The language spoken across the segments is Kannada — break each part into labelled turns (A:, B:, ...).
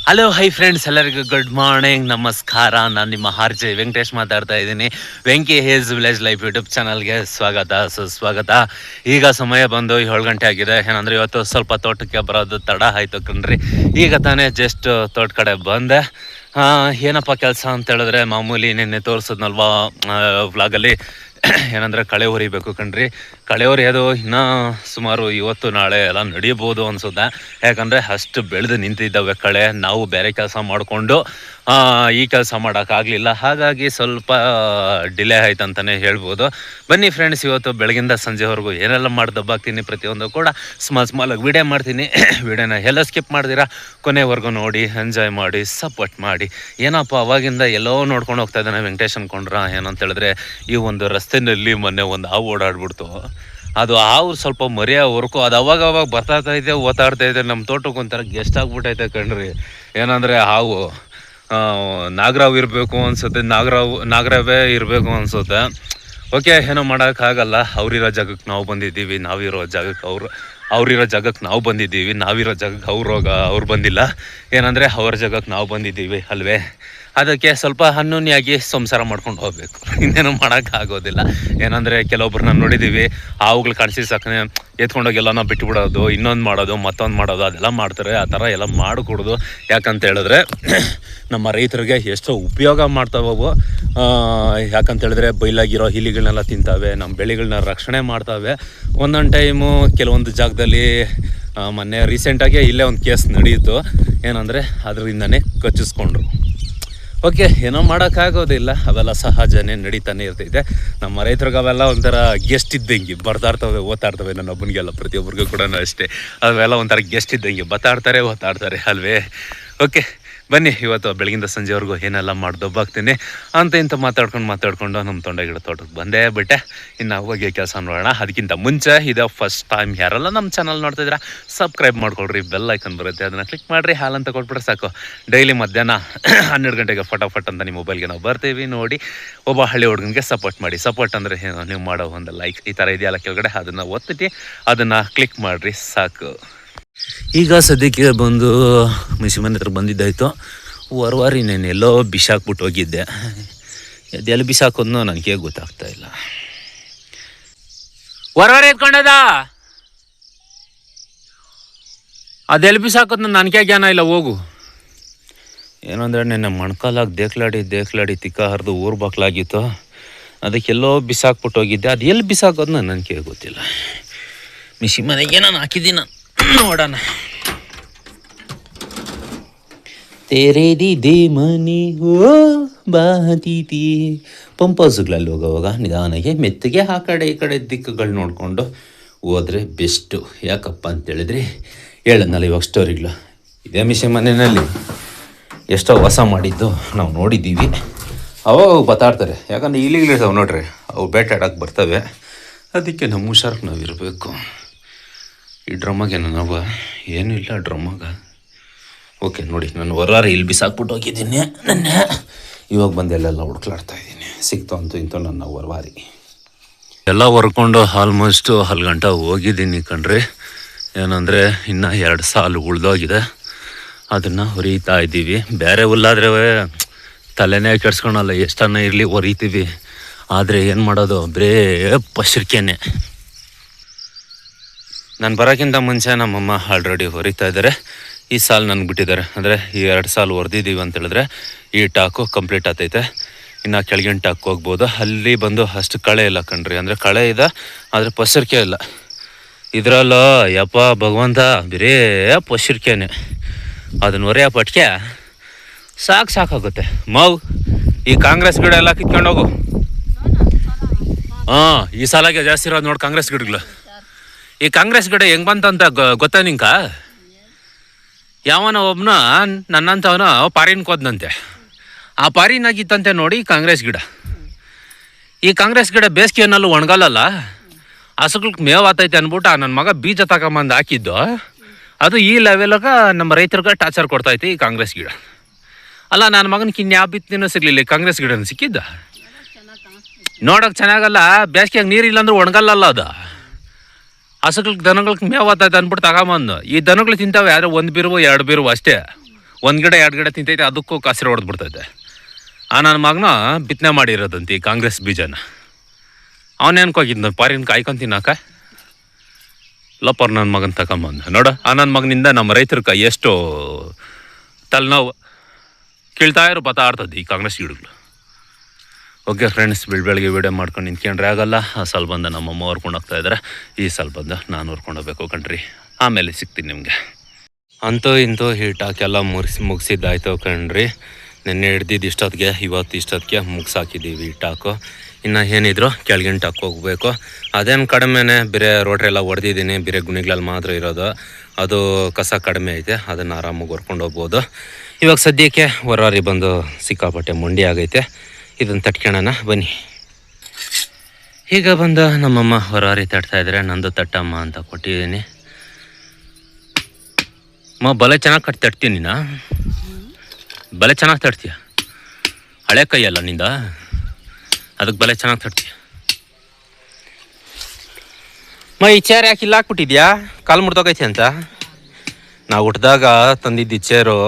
A: ಹಲೋ ಹೈ ಫ್ರೆಂಡ್ಸ್, ಎಲ್ಲರಿಗೂ ಗುಡ್ ಮಾರ್ನಿಂಗ್, ನಮಸ್ಕಾರ. ನಾನು ನಿಮ್ಮ ಆರ್.ಜೆ. ವೆಂಕಟೇಶ್ ಮಾತಾಡ್ತಾ ಇದ್ದೀನಿ. ವೆಂಕಿ ಹೇಸ್ ವಿಲೇಜ್ ಲೈಫ್ ಯೂಟ್ಯೂಬ್ ಚಾನಲ್ಗೆ ಸ್ವಾಗತ, ಸುಸ್ವಾಗತ. ಈಗ ಸಮಯ ಬಂದು 7 ಗಂಟೆ ಆಗಿದೆ. ಏನಂದರೆ ಇವತ್ತು ಸ್ವಲ್ಪ ತೋಟಕ್ಕೆ ಬರೋದು ತಡ ಆಯಿತು ಕಣ್ರಿ. ಈಗ ತಾನೇ ಜಸ್ಟ್ ತೋಟ ಕಡೆ ಬಂದೆ. ಏನಪ್ಪ ಕೆಲಸ ಅಂತ ಹೇಳಿದ್ರೆ, ಮಾಮೂಲಿ ನಿನ್ನೆ ತೋರಿಸಿದ್ನಲ್ವಾ ವ್ಲಾಗಲ್ಲಿ, ಏನಂದರೆ ಕಳೆ ಹೊರಿಬೇಕು ಕಣ್ರಿ. ಕಳೆ ಹೊರಿಯೋದು ಇನ್ನೂ ಸುಮಾರು ಇವತ್ತು ನಾಳೆ ಎಲ್ಲ ನಡೀಬೋದು ಅನಿಸುತ್ತೆ. ಯಾಕಂದರೆ ಅಷ್ಟು ಬೆಳೆದು ನಿಂತಿದ್ದಾವೆ ಕಳೆ. ನಾವು ಬೇರೆ ಕೆಲಸ ಮಾಡಿಕೊಂಡು ಈ ಕೆಲಸ ಮಾಡೋಕ್ಕಾಗಲಿಲ್ಲ. ಹಾಗಾಗಿ ಸ್ವಲ್ಪ ಡಿಲೇ ಆಯ್ತು ಅಂತಲೇ ಹೇಳ್ಬೋದು. ಬನ್ನಿ ಫ್ರೆಂಡ್ಸ್, ಇವತ್ತು ಬೆಳಗಿಂದ ಸಂಜೆವರೆಗೂ ಏನೆಲ್ಲ ಮಾಡಿ ದಬ್ಬಾಕ್ತೀನಿ, ಪ್ರತಿಯೊಂದು ಕೂಡ ಸ್ಮಾಲಾಗಿ ವಿಡಿಯೋ ಮಾಡ್ತೀನಿ. ವಿಡಿಯೋನ ಎಲ್ಲ ಸ್ಕಿಪ್ ಮಾಡ್ದಿರಾ ಕೊನೆವರೆಗೂ ನೋಡಿ, ಎಂಜಾಯ್ ಮಾಡಿ, ಸಪೋರ್ಟ್ ಮಾಡಿ. ಏನಪ್ಪ ಅವಾಗಿಂದ ಎಲ್ಲೋ ನೋಡ್ಕೊಂಡು ಹೋಗ್ತಾ ಇದ್ದಾನೆ ವೆಂಕಟೇಶ್ ಅನ್ಕೊಂಡ್ರ ಏನಂತ ಹೇಳಿದ್ರೆ, ಈ ಒಂದು ರಸ್ತೆಯಲ್ಲಿ ಮೊನ್ನೆ ಒಂದು ಹಾವು ಓಡಾಡ್ಬಿಡ್ತು. ಅದು ಹಾವು ಸ್ವಲ್ಪ ಮರಿಯ ಹೊರ್ಕು ಅದು ಅವಾಗ ಬರ್ತಾ ಇದೆ, ಓದಾಡ್ತಾ ಇದೆ. ನಮ್ಮ ತೋಟಕ್ಕೆ ಒಂಥರ ಗೆಸ್ಟ್ ಆಗ್ಬಿಟ್ಟೈತೆ ಕಣ್ರಿ. ಏನಂದರೆ ಹಾವು ನಾಗರಾವ್ ಇರಬೇಕು ಅನ್ಸುತ್ತೆ, ನಾಗರಾವೇ ಇರಬೇಕು ಅನ್ಸುತ್ತೆ. ಓಕೆ, ಏನೋ ಮಾಡೋಕ್ಕಾಗಲ್ಲ. ಅವರಿರೋ ಜಾಗಕ್ಕೆ ನಾವು ಬಂದಿದ್ದೀವಿ, ನಾವಿರೋ ಜಾಗಕ್ಕೆ ಅವರಿರೋ ಜಾಗಕ್ಕೆ ನಾವು ಬಂದಿದ್ದೀವಿ, ನಾವಿರೋ ಜಾಗಕ್ಕೆ ಅವ್ರು ಬಂದಿಲ್ಲ. ಏನಂದರೆ ಅವ್ರ ಜಾಗಕ್ಕೆ ನಾವು ಬಂದಿದ್ದೀವಿ ಅಲ್ವೇ. ಅದಕ್ಕೆ ಸ್ವಲ್ಪ ಅನ್ಯೋನ್ಯಾಗಿ ಸಂಸಾರ ಮಾಡ್ಕೊಂಡು ಹೋಗಬೇಕು, ಇನ್ನೇನು ಮಾಡೋಕ್ಕಾಗೋದಿಲ್ಲ. ಏನಂದರೆ ಕೆಲವೊಬ್ರನ್ನ ನೋಡಿದ್ದೀವಿ, ಹಾವುಗಳು ಕಾಣಿಸಿ ಸಾಕನೆ ಎತ್ಕೊಂಡೋಗಿ ಎಲ್ಲನ ಬಿಟ್ಟುಬಿಡೋದು, ಇನ್ನೊಂದು ಮಾಡೋದು, ಮತ್ತೊಂದು ಮಾಡೋದು, ಅದೆಲ್ಲ ಮಾಡ್ತಾರೆ. ಆ ಥರ ಎಲ್ಲ ಮಾಡಿಕೊಡೋದು. ಯಾಕಂತ ಹೇಳಿದ್ರೆ ನಮ್ಮ ರೈತರಿಗೆ ಎಷ್ಟೋ ಉಪಯೋಗ ಮಾಡ್ತಾವವು. ಯಾಕಂತ ಹೇಳಿದ್ರೆ ಬೈಲಾಗಿರೋ ಇಲಿಗಳನ್ನೆಲ್ಲ ತಿಂತಾವೆ, ನಮ್ಮ ಬೆಳೆಗಳನ್ನ ರಕ್ಷಣೆ ಮಾಡ್ತಾವೆ. ಒಂದೊಂದು ಟೈಮು ಕೆಲವೊಂದು ಜಾಗದಲ್ಲಿ ಮೊನ್ನೆ ರೀಸೆಂಟಾಗಿ ಇಲ್ಲೇ ಒಂದು ಕೇಸ್ ನಡೆಯಿತು. ಏನಂದರೆ ಅದರಿಂದನೇ ಕಚ್ಚಿಸ್ಕೊಂಡ್ರು. ಓಕೆ, ಏನೋ ಮಾಡೋಕ್ಕಾಗೋದಿಲ್ಲ, ಅವೆಲ್ಲ ಸಹಜನೇ ನಡೀತಾನೆ ಇರ್ತೈತೆ. ನಮ್ಮ ರೈತರಿಗೆ ಅವೆಲ್ಲ ಒಂಥರ ಗೆಸ್ಟ್ ಇದ್ದಂಗೆ ಬರ್ತಾಡ್ತವೆ, ಓದಾಡ್ತವೆ. ನನ್ನ ಒಬ್ಬನಿಗೆಲ್ಲ ಪ್ರತಿಯೊಬ್ಬರಿಗೂ ಕೂಡ ಅಷ್ಟೇ. ಅವೆಲ್ಲ ಒಂಥರ ಗೆಸ್ಟ್ ಇದ್ದಂಗೆ ಬತ್ತಾಡ್ತಾರೆ, ಓದಾಡ್ತಾರೆ ಅಲ್ವೇ. ಓಕೆ ಬನ್ನಿ, ಇವತ್ತು ಬೆಳಗಿಂದ ಸಂಜೆವರೆಗೂ ಏನೆಲ್ಲ ಮಾಡಿ ದಬ್ಬಾಕ್ತೀನಿ ಅಂತ ಇಂಥ ಮಾತಾಡ್ಕೊಂಡು ನಮ್ಮ ತೊಂಡೆಗಿಡ ತೋಟಕ್ಕೆ ಬಂದೇ ಬಿಟ್ಟೆ. ಇನ್ನು ಹೋಗಿ ಕೆಲಸ ನೋಡೋಣ. ಅದಕ್ಕಿಂತ ಮುಂಚೆ ಇದು ಫಸ್ಟ್ ಟೈಮ್ ಯಾರೆಲ್ಲ ನಮ್ಮ ಚಾನಲ್ ನೋಡ್ತಿದ್ದೀರಾ, ಸಬ್ಸ್ಕ್ರೈಬ್ ಮಾಡ್ಕೊಳ್ರಿ, ಬೆಲ್ ಐಕನ್ ಬರುತ್ತೆ, ಅದನ್ನು ಕ್ಲಿಕ್ ಮಾಡಿರಿ. ಹಾಲಂತ ಕೊಟ್ಬಿಟ್ರೆ ಸಾಕು. ಡೈಲಿ ಮಧ್ಯಾಹ್ನ 12 ಗಂಟೆಗೆ ಫಟಾಫಟ್ ಅಂತ ನಿಮ್ಮ ಮೊಬೈಲ್ಗೆ ನಾವು ಬರ್ತೀವಿ. ನೋಡಿ, ಒಬ್ಬ ಹಳ್ಳಿ ಹುಡುಗನಿಗೆ ಸಪೋರ್ಟ್ ಮಾಡಿ. ಸಪೋರ್ಟ್ ಅಂದರೆ ನೀವು ಮಾಡೋ ಒಂದು ಲೈಕ್ ಈ ಥರ ಇದೆಯಲ್ಲ ಕೆಳಗಡೆ, ಅದನ್ನು ಒತ್ತಿಟ್ಟು ಅದನ್ನು ಕ್ಲಿಕ್ ಮಾಡಿರಿ ಸಾಕು. ಈಗ ಸದ್ಯಕ್ಕೆ ಬಂದು ಮನೆ ಹತ್ರ ಬಂದಿದ್ದಾಯಿತು. ವಾರಿ ನಾನು ಎಲ್ಲೋ ಬಿಸಾಕ್ಬಿಟ್ಟು ಹೋಗಿದ್ದೆ. ಅದೆಲ್ಲ ಬಿಸಾಕೋದ್ನೋ ನನಗೆ ಗೊತ್ತಾಗ್ತಾ ಇಲ್ಲ. ವಾರ ಎತ್ಕೊಂಡದ ಅದೆಲ್ಲ ಬಿಸಾಕೋದ್ನ ನನಗೆ ಜ್ಞಾನ ಇಲ್ಲ. ಹೋಗು. ಏನಂದರೆ ನೆನ್ನೆ ಮೊಣಕಾಲಾಗಿ ದೇಕ್ಲಾಡಿ ತಿಕ್ಕ ಹರಿದು ಊರು ಬಾಕ್ಲಾಗಿತ್ತು. ಅದಕ್ಕೆಲ್ಲೋ ಬಿಸಾಕ್ಬಿಟ್ಟು ಹೋಗಿದ್ದೆ. ಅದು ಎಲ್ಲಿ ಬಿಸಾಕೋದ್ನ ನನಗೆ ಗೊತ್ತಿಲ್ಲ. ಮನೆಗೆ ನಾನು ಹಾಕಿದ್ದೀನಿ, ನೋಡೋಣ. ತೇರೆ ದಿದೆ ಮನೆ ಓ ಬಾತೀತಿ. ಪಂಪೌಸ್ಗಳಲ್ಲಿ ಹೋಗೋವಾಗ ನಿಧಾನಕ್ಕೆ ಮೆತ್ತಗೆ ಆ ಕಡೆ ಈ ಕಡೆ ದಿಕ್ಕುಗಳು ನೋಡಿಕೊಂಡು ಹೋದರೆ ಬೆಸ್ಟು. ಯಾಕಪ್ಪ ಅಂತೇಳಿದ್ರೆ ಹೇಳದ್ನಲ್ಲ ಇವಾಗ ಸ್ಟೋರಿಗಳು. ಇದೇ ಮನೆಯಲ್ಲಿ ಎಷ್ಟೋ ಹೊಸ ಮಾಡಿದ್ದು ನಾವು ನೋಡಿದ್ದೀವಿ. ಅವಾಗ ಬತ್ತಾಡ್ತಾರೆ. ಯಾಕಂದರೆ ಇಲಿಗಳಿರ್ತಾವೆ ನೋಡ್ರಿ, ಅವು ಬೇಟಾಡಕ್ಕೆ ಬರ್ತವೆ. ಅದಕ್ಕೆ ನಮ್ಮ ಹುಷಾರಕ್ಕೆ ನಾವು ಇರಬೇಕು. ಈ ಡ್ರಮ್ಮಾಗೆ ನಾವು ಏನೂ ಇಲ್ಲ ಡ್ರಮ್ಮಾಗ. ಓಕೆ ನೋಡಿ, ನಾನು ಹೊರಾರೆ ಇಲ್ಲಿ ಬಿಸಾಕ್ಬಿಟ್ಟು ಹೋಗಿದ್ದೀನಿ. ನನ್ನ ಇವಾಗ ಬಂದೆಲ್ಲ ಹುಡ್ಕ್ಲಾಡ್ತಾ ಇದ್ದೀನಿ. ಸಿಕ್ತು ಅಂತೂ ಇಂತೂ ನನ್ನ ಹೊರವಾರಿ ಎಲ್ಲ ಹೊರ್ಕೊಂಡು ಆಲ್ಮೋಸ್ಟ್ 10 ಗಂಟೆ ಹೋಗಿದ್ದೀನಿ ಕಣ್ರಿ. ಏನಂದರೆ ಇನ್ನು 2 ಸಾಲು ಉಳ್ದೋಗಿದೆ, ಅದನ್ನು ಹೊರೀತಾ ಇದ್ದೀವಿ. ಬೇರೆ ಹುಲ್ಲಾದ್ರೆ ತಲೆನೇ ಕೆಡ್ಸ್ಕೊಳಲ್ಲ, ಎಷ್ಟನ್ನ ಇರಲಿ ಹೊರಿತೀವಿ. ಆದರೆ ಏನು ಮಾಡೋದು, ಬರೇ ಪಶ್ರಿಕೆನೆ. ನಾನು ಬರೋಕ್ಕಿಂತ ಮುಂಚೆ ನಮ್ಮಮ್ಮ ಆಲ್ರೆಡಿ ಹೊರಿತಾ ಇದ್ದಾರೆ. ಈ ಸಾಲು ನನಗೆ ಬಿಟ್ಟಿದ್ದಾರೆ. ಅಂದರೆ ಈ 2 ಸಾಲು ಹೊಡೆದಿದ್ದೀವಿ ಅಂತೇಳಿದ್ರೆ ಈ ಟಾಕು ಕಂಪ್ಲೀಟ್ ಆಗ್ತೈತೆ. ಇನ್ನು ಕೆಳಗಿನ ಟಾಕ್ ಹೋಗ್ಬೋದು. ಅಲ್ಲಿ ಬಂದು ಅಷ್ಟು ಕಳೆ ಇಲ್ಲ ಕಣ್ರಿ. ಅಂದರೆ ಕಳೆ ಇದೆ, ಆದರೆ ಪಸರಿಕೆ ಇಲ್ಲ. ಇದರಲ್ಲೋ ಯಪ್ಪ ಭಗವಂತ, ಬರೇ ಪಸರಿಕೆನೆ. ಅದನ್ನು ಹೊರೆಯ ಪಟ್ಕೆ ಸಾಕಾಗುತ್ತೆ. ಮಾವು ಈ ಕಾಂಗ್ರೆಸ್ ಗಿಡ ಎಲ್ಲ ಕಿತ್ಕೊಂಡೋಗು. ಈ ಸಾಲಾಗೆ ಜಾಸ್ತಿ ಇರೋದು ನೋಡಿ ಕಾಂಗ್ರೆಸ್ ಗಿಡಗಳು. ಈ ಕಾಂಗ್ರೆಸ್ ಗಿಡ ಹೆಂಗೆ ಬಂತಂತ ಗೊತ್ತಾ ನಿಂಕ? ಯಾವನ ಒಬ್ಬನ ನನ್ನಂಥವನು ಪಾರಿನ್ಗೆ ಹೋದ್ನಂತೆ. ಆ ಪಾರಿನಾಗಿತ್ತಂತೆ ನೋಡಿ ಕಾಂಗ್ರೆಸ್ ಗಿಡ. ಈ ಕಾಂಗ್ರೆಸ್ ಗಿಡ ಬೇಸಿಗೆಯನ್ನಲ್ಲೂ ಒಣಗಲ್ಲಲ್ಲ, ಹಸುಗಳಿಗೆ ಮೇವು ಆತೈತೆ ಅಂದ್ಬಿಟ್ಟು ನನ್ನ ಮಗ ಬೀಜ ತಗೊಂಬಂದು ಹಾಕಿದ್ದು. ಅದು ಈ ಲೆವೆಲ್ಗೆ ನಮ್ಮ ರೈತರಿಗೆ ಟಾರ್ಚರ್ ಕೊಡ್ತೈತೆ ಈ ಕಾಂಗ್ರೆಸ್ ಗಿಡ. ಅಲ್ಲ, ನನ್ನ ಮಗನಿಗೆ ಇನ್ಯಾವ ಬಿತ್ತಿನೂ ಸಿಗಲಿಲ್ಲ, ಈ ಕಾಂಗ್ರೆಸ್ ಗಿಡನ ಸಿಕ್ಕಿದ್ದ. ನೋಡೋಕೆ ಚೆನ್ನಾಗಲ್ಲ, ಬೇಸಿಗೆಯಾಗ ನೀರಿಲ್ಲ ಅಂದ್ರೆ ಒಣಗಲ್ಲಲ್ಲ ಅದು. ಹಸುಗಳಿಗೆ ದನಗಳಿಗೆ ಮೇವು ಆತೈತೆ ಅಂದ್ಬಿಟ್ಟು ತಗೊಂಬಂದು ಈ ದನಗಳು ತಿಂತಾವೆ. ಆದರೆ 1 ಬೀರು 2 ಬೀರು ಅಷ್ಟೇ. ಒಂದು ಗಿಡ 2 ಗಿಡ ತಿಂತೈತೆ, ಅದಕ್ಕೂ ಕಾಸಿರು ಹೊಡೆದ್ಬಿಡ್ತೈತೆ. ಆ ನನ್ನ ಮಗನ ಬಿತ್ತನೆ ಮಾಡಿರೋದಂತ ಈ ಕಾಂಗ್ರೆಸ್ ಬೀಜನ. ಅವನೇನ್ಕೆ ಹೋಗಿದ್ನ ಪಾರಿನ ಕಾಯ್ಕೊಂಡು ತಿನ್ನಾಕ? ಲಪ್ಪರ್ ನನ್ನ ಮಗನ ತಗೊಂಬಂದು ನೋಡು. ಆ ನನ್ನ ಮಗನಿಂದ ನಮ್ಮ ರೈತರ ಕೈ ಎಷ್ಟು ತಲೆನೋವು ಕೀಳ್ತಾ ಇರೋ ಬತ್ತಾ ಆಡ್ತದೆ ಈ ಕಾಂಗ್ರೆಸ್ ಗಿಡಗಳು. ಓಕೆ ಫ್ರೆಂಡ್ಸ್, ಬೆಳಗ್ಗೆ ವೀಡಿಯೋ ಮಾಡ್ಕೊಂಡು ನಿಂತ್ಕೊಂಡ್ರೆ ಆಗಲ್ಲ. ಆ ಸಲ ಬಂದು ನಮ್ಮಮ್ಮ ಹೊರ್ಕೊಂಡು ಹೋಗ್ತಾ ಇದ್ದಾರೆ, ಈ ಸಲ ಬಂದು ನಾನು ಹೊರ್ಕೊಂಡು ಹೋಗ್ಬೇಕು ಕಣ್ರಿ. ಆಮೇಲೆ ಸಿಗ್ತೀನಿ ನಿಮಗೆ. ಅಂತೂ ಇಂತೂ ಹೀಟಾಕೆಲ್ಲ ಮುಗಿಸಿದ್ದಾಯ್ತು ಕಣ್ರಿ. ನೆನ್ನೆ ಹಿಡ್ದಿದ್ದು ಇಷ್ಟೊತ್ತಿಗೆ, ಇವತ್ತು ಇಷ್ಟೊತ್ತಿಗೆ ಮುಗಿಸಾಕಿದ್ದೀವಿ ಹೀಟಾಕು. ಇನ್ನು ಏನಿದ್ರು ಕೆಳಗಿನ ಟಕ್ ಹೋಗ್ಬೇಕು. ಅದೇನು ಕಡಿಮೆನೇ, ಬೇರೆ ರೋಟ್ರಿ ಎಲ್ಲ ಹೊಡೆದಿದ್ದೀನಿ, ಬೇರೆ ಗುಣಿಗಳಲ್ಲಿ ಮಾತ್ರ ಇರೋದು. ಅದು ಕಸ ಕಡಿಮೆ ಐತೆ, ಅದನ್ನು ಆರಾಮಾಗಿ ಹೊರ್ಕೊಂಡು ಹೋಗ್ಬೋದು. ಇವಾಗ ಸದ್ಯಕ್ಕೆ ಹೊರಾರಿ ಬಂದು ಸಿಕ್ಕಾಪಟ್ಟೆ ಮಂಡಿ ಆಗೈತೆ. ಇದನ್ನು ತಟ್ಕೊಳ್ಳೋಣ ಬನ್ನಿ. ಈಗ ಬಂದು ನಮ್ಮಮ್ಮ ಹೊರಾರಿ ತಟ್ತಾಯಿದ್ರೆ ನಂದು ತಟ್ಟಮ್ಮ ಅಂತ ಕೊಟ್ಟಿದ್ದೀನಿ. ಬಲೆ ಚೆನ್ನಾಗಿ ತಟ್ತೀನಿ ನಾ, ಬಲೆ ಚೆನ್ನಾಗಿ ತಟ್ತೀಯ. ಹಳೆ ಕೈಯಲ್ಲ ನಿಂದ, ಅದಕ್ಕೆ ಬಲೆ ಚೆನ್ನಾಗಿ ತಟ್ತೀಯ. ಈ ಚೇರ್ ಯಾಕೆ ಇಲ್ಲ ಹಾಕ್ಬಿಟ್ಟಿದ್ಯಾ? ಕಾಲು ಮುಡ್ದೋಗೈತೆ ಅಂತ. ನಾವು ಹುಟ್ಟಿದಾಗ ತಂದಿದ್ದು ಚೇರು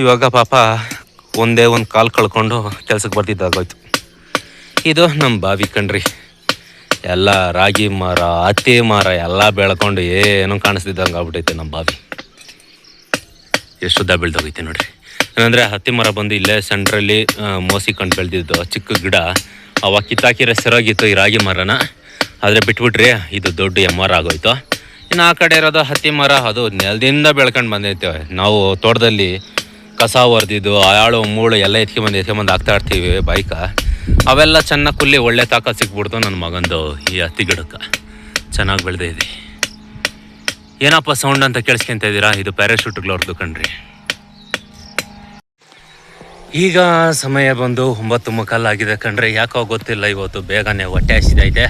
A: ಇವಾಗ ಪಾಪ ಒಂದೇ ಒಂದು ಕಾಲು ಕಳ್ಕೊಂಡು ಕೆಲ್ಸಕ್ಕೆ ಬರ್ತಿದ್ದಾಗೋಯ್ತು. ಇದು ನಮ್ಮ ಬಾವಿ ಕಣ್ರಿ. ಎಲ್ಲ ರಾಗಿ ಮರ, ಹತ್ತಿ ಮರ ಎಲ್ಲ ಬೆಳ್ಕೊಂಡು ಏನೂ ಕಾಣಿಸ್ತಿದ್ದಂಗೆ ಆಗ್ಬಿಟ್ಟೈತೆ ನಮ್ಮ ಬಾವಿ. ಎಷ್ಟು ಉದ್ದ ಬೆಳ್ದೋಗೈತೆ ನೋಡ್ರಿ. ಏನಂದರೆ ಹತ್ತಿ ಮರ ಬಂದು ಇಲ್ಲೇ ಸೆಂಟ್ರಲ್ಲಿ ಮೋಸಿಕೊಂಡು ಬೆಳೆದಿದ್ದು ಚಿಕ್ಕ ಗಿಡ. ಅವಾಗ ಕಿತ್ತಾಕಿರೋ ಸೆರೋಗಿತ್ತು ಈ ರಾಗಿ ಮರನ, ಆದರೆ ಬಿಟ್ಬಿಟ್ರಿ ಇದು ದೊಡ್ಡ ಎಮ್ಮರ ಆಗೋಯ್ತು. ಇನ್ನು ಆ ಕಡೆ ಇರೋದು ಹತ್ತಿ ಮರ, ಅದು ನೆಲದಿಂದ ಬೆಳ್ಕೊಂಡು ಬಂದೈತೆ. ನಾವು ತೋಟದಲ್ಲಿ ಕಸ ಹೊರ್ದಿದ್ದು ಆಳು ಮೂಳು ಎಲ್ಲ ಎತ್ಕೊಂಬಂದು ಹಾಕ್ತಾ ಇರ್ತೀವಿ ಬೈಕ. ಅವೆಲ್ಲ ಚೆನ್ನಾಗಿ ಕುಲ್ಲಿ ಒಳ್ಳೆ ತಾಕತ್ತು ಸಿಕ್ಬಿಡ್ತು ನನ್ನ ಮಗಂದು ಈ ಹತ್ತಿ ಗಿಡಕ್ಕೆ. ಚೆನ್ನಾಗಿ ಬೆಳೆದಿದೆ. ಏನಪ್ಪ ಸೌಂಡ್ ಅಂತ ಕೇಳಿಸ್ಕೊಂತ ಇದ್ದೀರಾ? ಇದು ಪ್ಯಾರಾಶೂಟ್ಗಳವ್ರದ್ದು ಕಣ್ರಿ. ಈಗ ಸಮಯ ಬಂದು 9:15 ಆಗಿದೆ ಕಣ್ರಿ. ಯಾಕೋ ಗೊತ್ತಿಲ್ಲ, ಇವತ್ತು ಬೇಗನೆ ಹೊಟ್ಟೆ ಹಸಿದೈತೆ.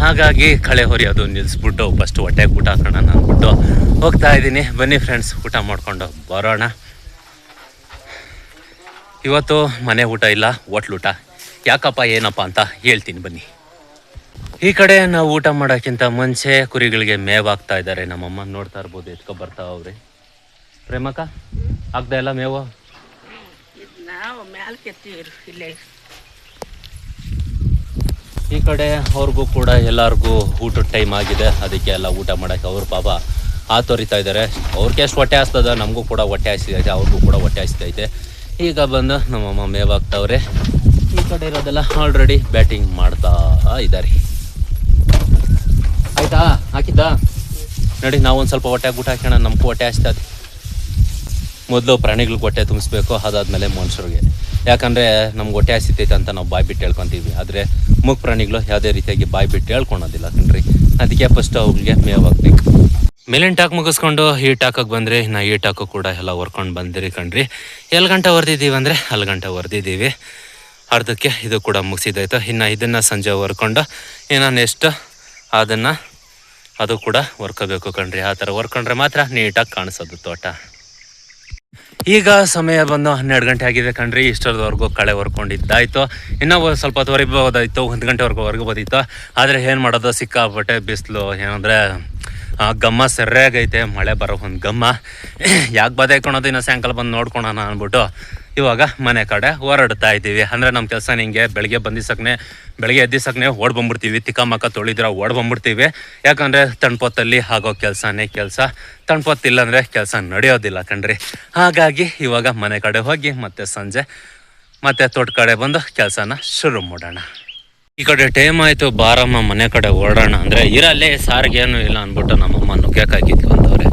A: ಹಾಗಾಗಿ ಕಳೆ ಹೊರಿಯೋದು ನಿಲ್ಲಿಸ್ಬಿಟ್ಟು ಫಸ್ಟ್ ಹೊಟ್ಟೆಗೆ ಊಟ ಹಾಕೋಣ ಅಂದ್ಬಿಟ್ಟು ಹೋಗ್ತಾ ಇದ್ದೀನಿ. ಬನ್ನಿ ಫ್ರೆಂಡ್ಸ್, ಊಟ ಮಾಡ್ಕೊಂಡು ಬರೋಣ. ಇವತ್ತು ಮನೆ ಊಟ ಇಲ್ಲ, ಹೋಟ್ಲೂಟ. ಯಾಕಪ್ಪ ಏನಪ್ಪ ಅಂತ ಹೇಳ್ತೀನಿ ಬನ್ನಿ. ಈ ಕಡೆ ನಾವು ಊಟ ಮಾಡೋಕ್ಕಿಂತ ಮುಂಚೆ ಕುರಿಗಳಿಗೆ ಮೇವು ಹಾಕ್ತಾ ಇದ್ದಾರೆ ನಮ್ಮಮ್ಮ. ನೋಡ್ತಾ ಇರ್ಬೋದು, ಎತ್ಕೊ ಬರ್ತಾವ ಅವ್ರಿ. ಪ್ರೇಮಕ್ಕ ಹಾಕ್ತಾ ಇಲ್ಲ ಮೇವು? ಈ ಕಡೆ ಅವ್ರಿಗೂ ಕೂಡ ಎಲ್ಲರಿಗೂ ಊಟದ ಟೈಮ್ ಆಗಿದೆ. ಅದಕ್ಕೆ ಎಲ್ಲ ಊಟ ಮಾಡೋಕ್ಕೆ ಅವ್ರು ಪಾಪ ತೋರಿತಾ ಇದ್ದಾರೆ. ಅವ್ರಿಗೆ ಎಷ್ಟು ಹೊಟ್ಟೆ ಹಸ್ತದ, ನಮಗೂ ಕೂಡ ಹೊಟ್ಟೆ ಹಸಿದೈತೆ, ಅವ್ರಿಗೂ ಕೂಡ ಹೊಟ್ಟೆ ಹಸಿದೈತೆ. ಈಗ ಬಂದು ನಮ್ಮಮ್ಮ ಮೇವು ಹಾಕ್ತಾವ್ರೆ. ಈ ಕಡೆ ಇರೋದೆಲ್ಲ ಆಲ್ರೆಡಿ ಬ್ಯಾಟಿಂಗ್ ಮಾಡ್ತಾ ಇದ್ದಾರೆ. ಆಯ್ತಾ ಹಾಕಿದ್ದ ನೋಡಿ. ನಾವೊಂದು ಸ್ವಲ್ಪ ಹೊಟ್ಟೆಗೆ ಊಟ ಹಾಕೋಣ, ನಮಗೂ ಹೊಟ್ಟೆ ಹಸಿತದೆ. ಮೊದಲು ಪ್ರಾಣಿಗಳಿಗೆ ಹೊಟ್ಟೆ ತುಂಬಿಸ್ಬೇಕು, ಅದಾದಮೇಲೆ ಮನುಷ್ಯರಿಗೆ. ಯಾಕಂದರೆ ನಮ್ಗೆ ಹೊಟ್ಟೆ ಹಸಿತೈತೆ ಅಂತ ನಾವು ಬಾಯಿ ಬಿಟ್ಟು ಹೇಳ್ಕೊತೀವಿ. ಆದರೆ ಮೂಕ ಪ್ರಾಣಿಗಳು ಯಾವುದೇ ರೀತಿಯಾಗಿ ಬಾಯಿ ಬಿಟ್ಟು ಹೇಳ್ಕೊಳೋದಿಲ್ಲ ಕಣ್ರಿ. ಅದಕ್ಕೆ ಫಸ್ಟ್ ಅವ್ರಿಗೆ ಮೇವು ಹಾಕ್ಬೇಕು. ಮೇಲಿನ ಟಾಕ್ ಮುಗಿಸ್ಕೊಂಡು ಈ ಟಾಕಕ್ಕೆ ಬಂದರೆ, ನಾ ಈ ಟಾಕು ಕೂಡ ಎಲ್ಲ ಹೊರ್ಕೊಂಡು ಬಂದಿರಿ ಕಣ್ರಿ. ಎಲ್ಲಿ ಗಂಟೆ ಹೊರ್ದಿದ್ದೀವಿ ಅಂದರೆ ಅಲ್ಲಿ ಗಂಟೆ ಹೊರ್ದಿದ್ದೀವಿ. ಅರ್ಧಕ್ಕೆ ಇದು ಕೂಡ ಮುಗಿಸಿದಾಯ್ತು. ಇನ್ನು ಇದನ್ನು ಸಂಜೆ ಹೊರ್ಕೊಂಡು ಇನ್ನು ನೆಕ್ಸ್ಟ್ ಅದನ್ನು ಅದು ಕೂಡ ಹೊರ್ಕೋಬೇಕು ಕಣ್ರಿ. ಆ ಥರ ಹೊರ್ಕೊಂಡ್ರೆ ಮಾತ್ರ ನೀಟಾಗಿ ಕಾಣಿಸೋದು ತೋಟ. ಈಗ ಸಮಯ ಬಂದು 12 ಗಂಟೆ ಆಗಿದೆ ಕಣ್ರಿ. ಇಷ್ಟರವರೆಗೂ ಕಳೆ ಹೊರ್ಕೊಂಡಿದ್ದಾಯ್ತು. ಇನ್ನೂ ಸ್ವಲ್ಪ ಹೊತ್ತು ಹೊರಬೋದಾಯ್ತು, 1 ಗಂಟೆವರೆಗೂ ಹೊರಗೋಬೋದಿತ್ತು. ಆದರೆ ಏನು ಮಾಡೋದು, ಸಿಕ್ಕಾಪಟ್ಟೆ ಬಿಸಿಲು. ಏನಂದರೆ ಗಮ್ಮ ಸರಿಯಾಗೈತೆ, ಮಳೆ ಬರೋ ಒಂದು ಗಮ್ಮ. ಯಾಕೆ ಬದಾಯ್ಕೊಳೋದು, ಇನ್ನು ಸಾಯಂಕಾಲ ಬಂದು ನೋಡ್ಕೊಳೋಣ ಅಂದ್ಬಿಟ್ಟು ಇವಾಗ ಮನೆ ಕಡೆ ಹೊರಡ್ತಾ ಇದ್ದೀವಿ. ಅಂದರೆ ನಮ್ಮ ಕೆಲಸ ಹಿಂಗೆ ಬೆಳಗ್ಗೆ ಎದ್ದಿಸಕ್ಕನೆ ಓಡ್ ಬಂದ್ಬಿಡ್ತೀವಿ. ತಿಕ್ಕಮಕ್ಕ ತೊಳಿದ್ರೆ ಓಡ್ ಬಂದ್ಬಿಡ್ತೀವಿ. ಯಾಕಂದರೆ ತಣ್ಪೊತ್ತಲ್ಲಿ ಆಗೋ ಕೆಲಸ, ತಣ್ಪೊತ್ತಿಲ್ಲ ಅಂದರೆ ಕೆಲಸ ನಡೆಯೋದಿಲ್ಲ ಕಣ್ರಿ. ಹಾಗಾಗಿ ಇವಾಗ ಮನೆ ಕಡೆ ಹೋಗಿ ಮತ್ತೆ ಸಂಜೆ ಮತ್ತೆ ತೋಟ ಕಡೆ ಬಂದು ಕೆಲಸನ ಶುರು ಮಾಡೋಣ. ಈ ಕಡೆ ಟೈಮ್ ಆಯಿತು, ಬಾರಮ್ಮ ಮನೆ ಕಡೆ ಓಡೋಣ ಅಂದರೆ ಇರಲ್ಲೇ ಸಾರಿಗೇನು ಇಲ್ಲ ಅಂದ್ಬಿಟ್ಟು ನಮ್ಮಮ್ಮ ನುಗ್ಗೆಕಾಯಿ ಕಿತ್ಕೊಂಡವ್ರೆ.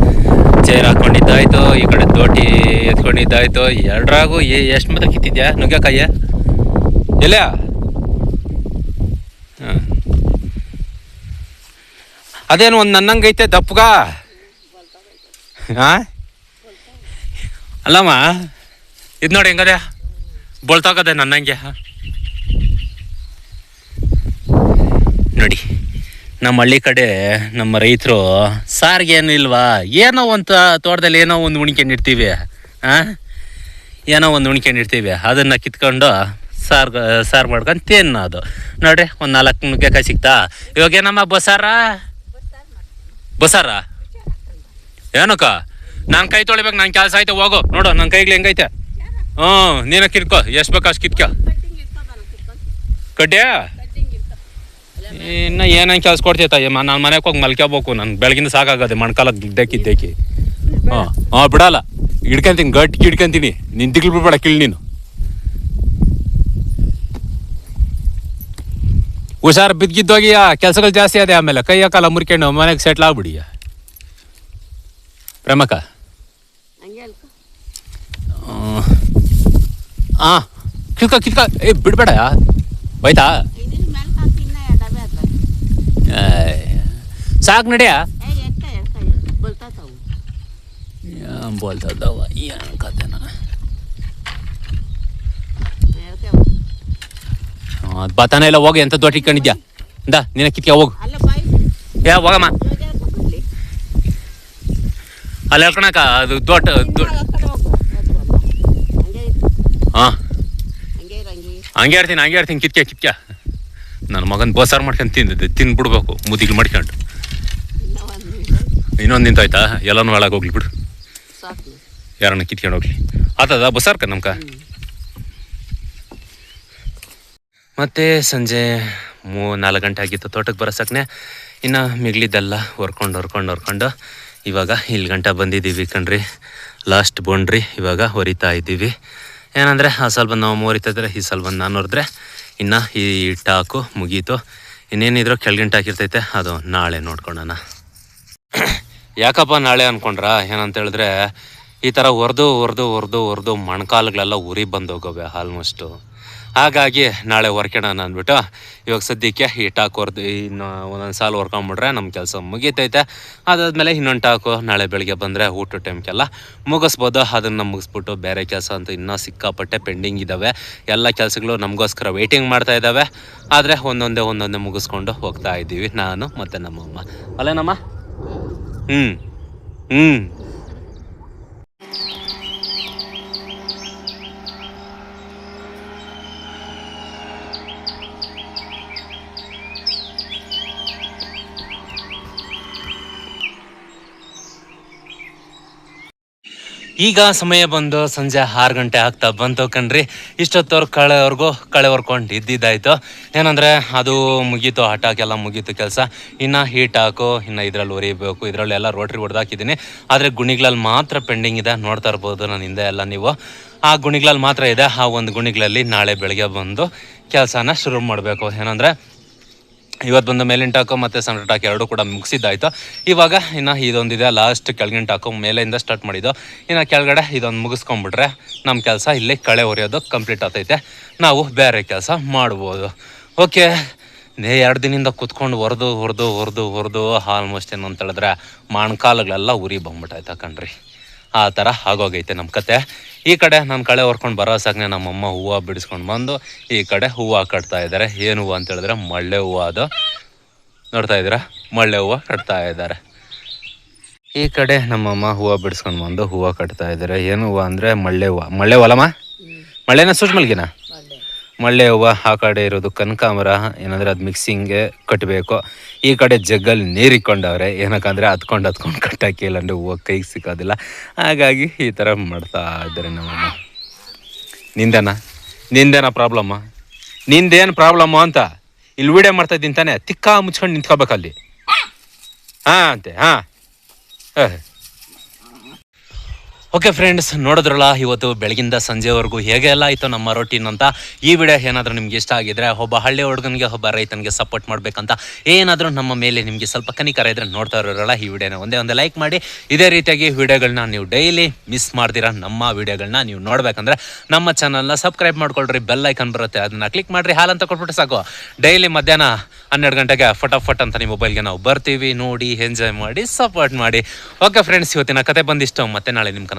A: ಚೇರ್ ಹಾಕ್ಕೊಂಡಿದ್ದಾಯ್ತು, ಈ ಕಡೆ ತೋಟಿ ಎತ್ಕೊಂಡಿದ್ದಾಯ್ತು. ಎರಡರಾಗೂ ಎಷ್ಟು ಮತ್ತೆ ಕಿತ್ತಿದ್ಯಾ ನುಗ್ಗೆಕಾಯಿ? ಇಲ್ಲ ಅದೇನು ಒಂದು ನನ್ನಂಗೈತೆ ದಪ್ಪಗ? ಅಲ್ಲಮ್ಮ ಇದು ನೋಡಿ ಹೆಂಗದೆ ಬೋಳ್ತಾಗದೆ ನನ್ನಂಗೆ. ನೋಡಿ ನಮ್ಮ ಹಳ್ಳಿ ಕಡೆ ನಮ್ಮ ರೈತರು ಸಾರಿಗೇನು ಇಲ್ವಾ, ಏನೋ ಒಂದು ತೋಟದಲ್ಲಿ ಏನೋ ಒಂದು ಉಣ್ಕೊಂಡಿರ್ತೀವಿ, ಏನೋ ಒಂದು ಉಣ್ಕೊಂಡಿರ್ತೀವಿ, ಅದನ್ನು ಕಿತ್ಕೊಂಡು ಸಾರು ಮಾಡ್ಕೊಂಡು ತಿನ್ನೋದು. ನೋಡ್ರಿ ಒಂದು 4 ನುಗ್ಗೆಕಾಯಿ ಸಿಗ್ತಾ. ಇವಾಗ ಏನಮ್ಮ ಬಸಾರ ಏನಕ್ಕ ನಾನು ಕೈ ತೊಳಿಬೇಕು, ನಂಗೆ ಕೆಲಸ ಐತೆ, ಹೋಗು. ನೋಡು ನನ್ನ ಕೈಗೆ ಹೆಂಗೈತೆ. ಹ್ಞೂ, ನೀನು ಕಿತ್ಕೋ, ಎಷ್ಟು ಬೇಕು ಅಷ್ಟು ಕಿತ್ಕೋ. ಕಡ್ಡ್ಯಾ ಇನ್ನು ಏನಂಗೆ ಕೆಲಸ ಕೊಡ್ತೈತ? ನಾನು ಮನೆಗೆ ಹೋಗಿ ಮಲ್ಕೋಬೇಕು. ನಾನು ಬೆಳಗಿಂದ ಸಾಕಾಗದೆ ಮಣ್ಕಾಲಕ್ಕೆ ಇದ್ದಕ್ಕೆ. ಹಾಂ ಬಿಡಲ್ಲ, ಹಿಡ್ಕೊಂತೀನಿ, ಗಟ್ಟಿ ಹಿಡ್ಕೊಂತೀನಿ. ನಿನ್ ತಿಕ್ಲು ಬಿಡ್ಬೇಡ, ಕಿಳ್ ನೀನು. ಹುಷಾರು, ಬಿದ್ದಿದ್ದೋಗಿ ಕೆಲಸಗಳು ಜಾಸ್ತಿ ಅದೇ. ಆಮೇಲೆ ಕೈ ಕಾಲ ಮುರ್ಕೊಂಡು ಮನೆಗೆ ಸೆಟ್ಲ್ ಆಗ್ಬಿಡಿ. ಪ್ರೇಮಕ್ಕ ಹಾಂ ಕಿತ್ಕೋ. ಬಿಡ್ಬೇಡ, ಹೋಯ್ತಾ? ಸಾಕು ನಡಿಯಾ. ಬೋಲ್ತದವ ಏನು ಕತೆನ. ಅದು ಬತಾನೆ ಇಲ್ಲ, ಹೋಗಿ. ಎಂತ ದೊಡ್ಡ ಇಟ್ಕೊಂಡಿದ್ಯಾ ಇಂದ ನೀನ ಕಿತ್ಕ ಹೋಗು. ಹೋಗಮ್ಮ ಅಲ್ಲಿ ಹೇಳ್ಕೊಳಕ. ಅದು ದೊಡ್ಡ ಹಾಂ ಹಂಗೆ ಇರ್ತೀನಿ ಕಿತ್ಕ. ನನ್ನ ಮಗನ ಬೋಸಾರು ಮಾಡ್ಕೊಂಡು ತಿಂದ್ಬಿಡ್ಬೇಕು, ಮುದಿಗೆ ಮಾಡ್ಕೊಂಡು. ಇನ್ನೊಂದು ನಿಂತಾಯ್ತಾ? ಎಲ್ಲನೂ ಒಳಗೆ ಹೋಗ್ಲಿ ಬಿಡು, ಯಾರನ್ನ ಕಿತ್ಕೊಂಡು ಹೋಗ್ಲಿ. ಆತದ ಬಸಾರ್ಕ ನಮ್ಕ. ಮತ್ತೆ ಸಂಜೆ 4 ಗಂಟೆ ಆಗಿತ್ತು ತೋಟಕ್ಕೆ ಬರೋಸಕ್ನೆ. ಇನ್ನು ಮಿಗ್ಲಿದ್ದೆಲ್ಲ ಹೊರ್ಕೊಂಡು ಇವಾಗ ಇಲ್ಲಿ ಗಂಟ ಬಂದಿದ್ದೀವಿ ಕಣ್ರಿ. ಲಾಸ್ಟ್ ಬೌಂಡ್ರಿ ಇವಾಗ ಹೊರಿತಾ ಇದ್ದೀವಿ. ಏನಂದರೆ ಆ ಸಲ ಬಂದು ನಾವು ಹೊರಿತಿದ್ರೆ ಈ ಸಲ ಬಂದು ನಾನು ಹೊರಿದ್ರೆ ಇನ್ನು ಈ ಟಾಕು ಮುಗೀತು. ಇನ್ನೇನಿದ್ರು ಕೆಳಗಂಟು ಹಾಕಿರ್ತೈತೆ, ಅದು ನಾಳೆ ನೋಡ್ಕೊಳ್ಳೋಣ. ಯಾಕಪ್ಪ ನಾಳೆ ಅಂದ್ಕೊಂಡ್ರ? ಏನಂತ ಹೇಳಿದ್ರೆ ಈ ಥರ ಹೊರ್ದು ಮೊಣಕಾಲುಗಳೆಲ್ಲ ಉರಿ ಬಂದೋಗವೆ ಆಲ್ಮೋಸ್ಟು. ಹಾಗಾಗಿ ನಾಳೆ ಹೊರ್ಕೊಳ್ಳೋಣ ಅಂದ್ಬಿಟ್ಟು ಇವಾಗ ಸದ್ಯಕ್ಕೆ ಈ ಟಾಕ್ ಹೊರ್ದು ಇನ್ನು ಒಂದೊಂದು ಸಾಲು ಹೊರ್ಕೊಂಬಿಟ್ರೆ ನಮ್ಮ ಕೆಲಸ ಮುಗೀತೈತೆ. ಅದಾದಮೇಲೆ ಇನ್ನೊಂದು ಟಾಕು ನಾಳೆ ಬೆಳಗ್ಗೆ ಬಂದರೆ ಊಟ ಟೈಮ್ಗೆಲ್ಲ ಮುಗಿಸ್ಬೋದು. ಅದನ್ನು ಮುಗಿಸ್ಬಿಟ್ಟು ಬೇರೆ ಕೆಲಸ ಅಂತೂ ಇನ್ನೂ ಸಿಕ್ಕಾಪಟ್ಟೆ ಪೆಂಡಿಂಗ್ ಇದ್ದಾವೆ. ಎಲ್ಲ ಕೆಲಸಗಳು ನಮಗೋಸ್ಕರ ವೆಯ್ಟಿಂಗ್ ಮಾಡ್ತಾ ಇದ್ದಾವೆ. ಆದರೆ ಒಂದೊಂದೇ ಮುಗಿಸ್ಕೊಂಡು ಹೋಗ್ತಾ ಇದ್ದೀವಿ, ನಾನು ಮತ್ತು ನಮ್ಮಮ್ಮ. ಅಲ್ಲೇನಮ್ಮ? ಹ್ಞೂ ಈಗ ಸಮಯ ಬಂದು ಸಂಜೆ 6 ಗಂಟೆ ಆಗ್ತಾ ಬಂತು ಕಣ್ರಿ. ಇಷ್ಟೊತ್ತವ್ರು ಕಳೆ ಹೊರ್ಕೊಂಡು ಇದ್ದಿದ್ದಾಯ್ತು. ಏನಂದರೆ ಅದು ಮುಗೀತು, ಹಟಾಕೆಲ್ಲ ಮುಗೀತು ಕೆಲಸ. ಇನ್ನು ಹೀಟ್ ಹಾಕು, ಇನ್ನು ಇದರಲ್ಲಿ ಹೊರಿಬೇಕು. ಇದರಲ್ಲೆಲ್ಲ ರೋಟ್ರಿ ಹೊಡೆದಾಕಿದ್ದೀನಿ. ಆದರೆ ಗುಣಿಗಳಲ್ಲಿ ಮಾತ್ರ ಪೆಂಡಿಂಗ್ ಇದೆ, ನೋಡ್ತಾ ಇರ್ಬೋದು ನನ್ನ ಹಿಂದೆ ಎಲ್ಲ ನೀವು. ಆ ಗುಣಿಗಳಲ್ಲಿ ಮಾತ್ರ ಇದೆ. ಆ ಒಂದು ಗುಣಿಗಳಲ್ಲಿ ನಾಳೆ ಬೆಳಗ್ಗೆ ಬಂದು ಕೆಲಸನ ಶುರು ಮಾಡಬೇಕು. ಏನಂದರೆ ಇವತ್ತು ಬಂದು ಮೇಲಿನ ಟಾಕು ಮತ್ತು ಸಣ್ಣ ಟಾಕು ಎರಡೂ ಕೂಡ ಮುಗಿಸಿದ್ದಾಯ್ತು. ಇವಾಗ ಇನ್ನು ಇದೊಂದಿದೆ ಲಾಸ್ಟ್ ಕೆಳಗಿನ ಟಾಕು, ಮೇಲೆಯಿಂದ ಸ್ಟಾರ್ಟ್ ಮಾಡಿದ್ದು. ಇನ್ನು ಕೆಳಗಡೆ ಇದೊಂದು ಮುಗಿಸ್ಕೊಂಡ್ಬಿಟ್ರೆ ನಮ್ಮ ಕೆಲಸ ಇಲ್ಲಿ ಕಳೆ ಹೊರೆಯೋದು ಕಂಪ್ಲೀಟ್ ಆಗ್ತೈತೆ. ನಾವು ಬೇರೆ ಕೆಲಸ ಮಾಡ್ಬೋದು. ಓಕೆ, 2 ದಿನದಿಂದ ಕುತ್ಕೊಂಡು ಹೊರದು ಆಲ್ಮೋಸ್ಟ್ ಏನು ಅಂತ ಹೇಳಿದ್ರೆ ಮೊಣಕಾಲುಗಳೆಲ್ಲ ಉರಿ ಬಂದ್ಬಿಟ್ಟಾಯ್ತಾ ಕಣ್ರಿ. ಆ ಥರ ಆಗೋಗೈತೆ ನಮ್ಮ ಕತೆ. ಈ ಕಡೆ ನಾನು ಕಳೆ ಹೊರ್ಕೊಂಡು ಬರೋ ಸಾಕನೆ ನಮ್ಮಮ್ಮ ಹೂವು ಬಿಡಿಸ್ಕೊಂಡು ಬಂದು ಈ ಕಡೆ ಹೂವು ಕಟ್ತಾ ಇದ್ದಾರೆ. ಏನು ಹೂವು ಅಂತ ಹೇಳಿದ್ರೆ ಮಳ್ಳೆ ಹೂವು. ಅದು ನೋಡ್ತಾ ಇದ್ದೀರಾ, ಮಳ್ಳೆ ಹೂವು ಕಟ್ತಾ ಇದ್ದಾರೆ. ಈ ಕಡೆ ನಮ್ಮಮ್ಮ ಹೂವು ಬಿಡಿಸ್ಕೊಂಡು ಬಂದು ಹೂವು ಕಟ್ತಾ ಇದ್ದಾರೆ. ಏನು ಹೂವು ಅಂದರೆ ಮಳ್ಳೆ ಹೂವು ಅಲ್ಲಮ್ಮ? ಮಳ್ಳೆನ ಸೂಜ್ಮಲ್ಗಿನ ಮಳ್ಳೆ ಹೂವು. ಆ ಕಡೆ ಇರೋದು ಕನಕಾಂಬರ. ಏನಂದರೆ ಅದು ಮಿಕ್ಸಿಂಗ್ಗೆ ಕಟ್ಟಬೇಕು. ಈ ಕಡೆ ಜಗ್ಗಲ್ಲಿ ನೀರಿಕ್ಕೊಂಡವ್ರೆ, ಏನಕ್ಕಂದರೆ ಹತ್ಕೊಂಡು ಕಟ್ಟಕ್ಕೆ, ಇಲ್ಲಾಂದರೆ ಹೂವು ಕೈಗೆ ಸಿಕ್ಕೋದಿಲ್ಲ. ಹಾಗಾಗಿ ಈ ಥರ ಮಾಡ್ತಾ ಇದ್ದಾರೆ ನಮ್ಮಮ್ಮ. ನಿಂದೇನ ಪ್ರಾಬ್ಲಮ್ಮ? ನಿಂದೇನು ಪ್ರಾಬ್ಲಮ್ಮು ಅಂತ ಇಲ್ಲಿ ವೀಡಿಯೋ ಮಾಡ್ತಾ ಇದ್ದೀನಿ ತಾನೆ. ತಿಕ್ಕ ಮುಚ್ಕೊಂಡು ನಿಂತ್ಕೋಬೇಕಲ್ಲಿ. ಹಾಂ ಅಂತೆ. ಹಾಂ ಓಕೆ ಫ್ರೆಂಡ್ಸ್, ನೋಡಿದ್ರಲ್ಲ ಇವತ್ತು ಬೆಳಗಿಂದ ಸಂಜೆವರೆಗೂ ಹೇಗೆ ಎಲ್ಲ ಆಯಿತು ನಮ್ಮ ರೊಟೀನ್ ಅಂತ. ಈ ವಿಡಿಯೋ ಏನಾದರೂ ನಿಮ್ಗೆ ಇಷ್ಟ ಆಗಿದ್ರೆ, ಒಬ್ಬ ಹಳ್ಳಿ ಹುಡುಗನಿಗೆ ಒಬ್ಬ ರೈತನಿಗೆ ಸಪೋರ್ಟ್ ಮಾಡಬೇಕಂತ ಏನಾದರೂ ನಮ್ಮ ಮೇಲೆ ನಿಮಗೆ ಸ್ವಲ್ಪ ಕನಿಕರ ಇದ್ದರೆ ನೋಡ್ತಾ ಇರೋರಲ್ಲ ಈ ವಿಡಿಯೋನ ಒಂದೇ ಲೈಕ್ ಮಾಡಿ. ಇದೇ ರೀತಿಯಾಗಿ ವಿಡಿಯೋಗಳನ್ನ ನೀವು ಡೈಲಿ ಮಿಸ್ ಮಾಡ್ತೀರಾ. ನಮ್ಮ ವಿಡಿಯೋಗಳನ್ನ ನೀವು ನೋಡಬೇಕಂದ್ರೆ ನಮ್ಮ ಚಾನಲ್ನ ಸಬ್ಸ್ಕ್ರೈಬ್ ಮಾಡ್ಕೊಳ್ರಿ. ಬೆಲ್ ಐಕನ್ ಬರುತ್ತೆ, ಅದನ್ನು ಕ್ಲಿಕ್ ಮಾಡಿರಿ. ಹಾಲಂತ ಕೊಟ್ಬಿಟ್ಟು ಸಾಕು. ಡೈಲಿ ಮಧ್ಯಾಹ್ನ 12 ಗಂಟೆಗೆ ಫಟಾಫಟ್ ಅಂತ ನಿಮ್ಮ ಮೊಬೈಲ್ಗೆ ನಾವು ಬರ್ತೀವಿ. ನೋಡಿ, ಎಂಜಾಯ್ ಮಾಡಿ, ಸಪೋರ್ಟ್ ಮಾಡಿ. ಓಕೆ ಫ್ರೆಂಡ್ಸ್, ಇವತ್ತಿನ ಕತೆ ಬಂದಿಷ್ಟು. ಮತ್ತೆ ನಾಳೆ ನಿಮ್ಮ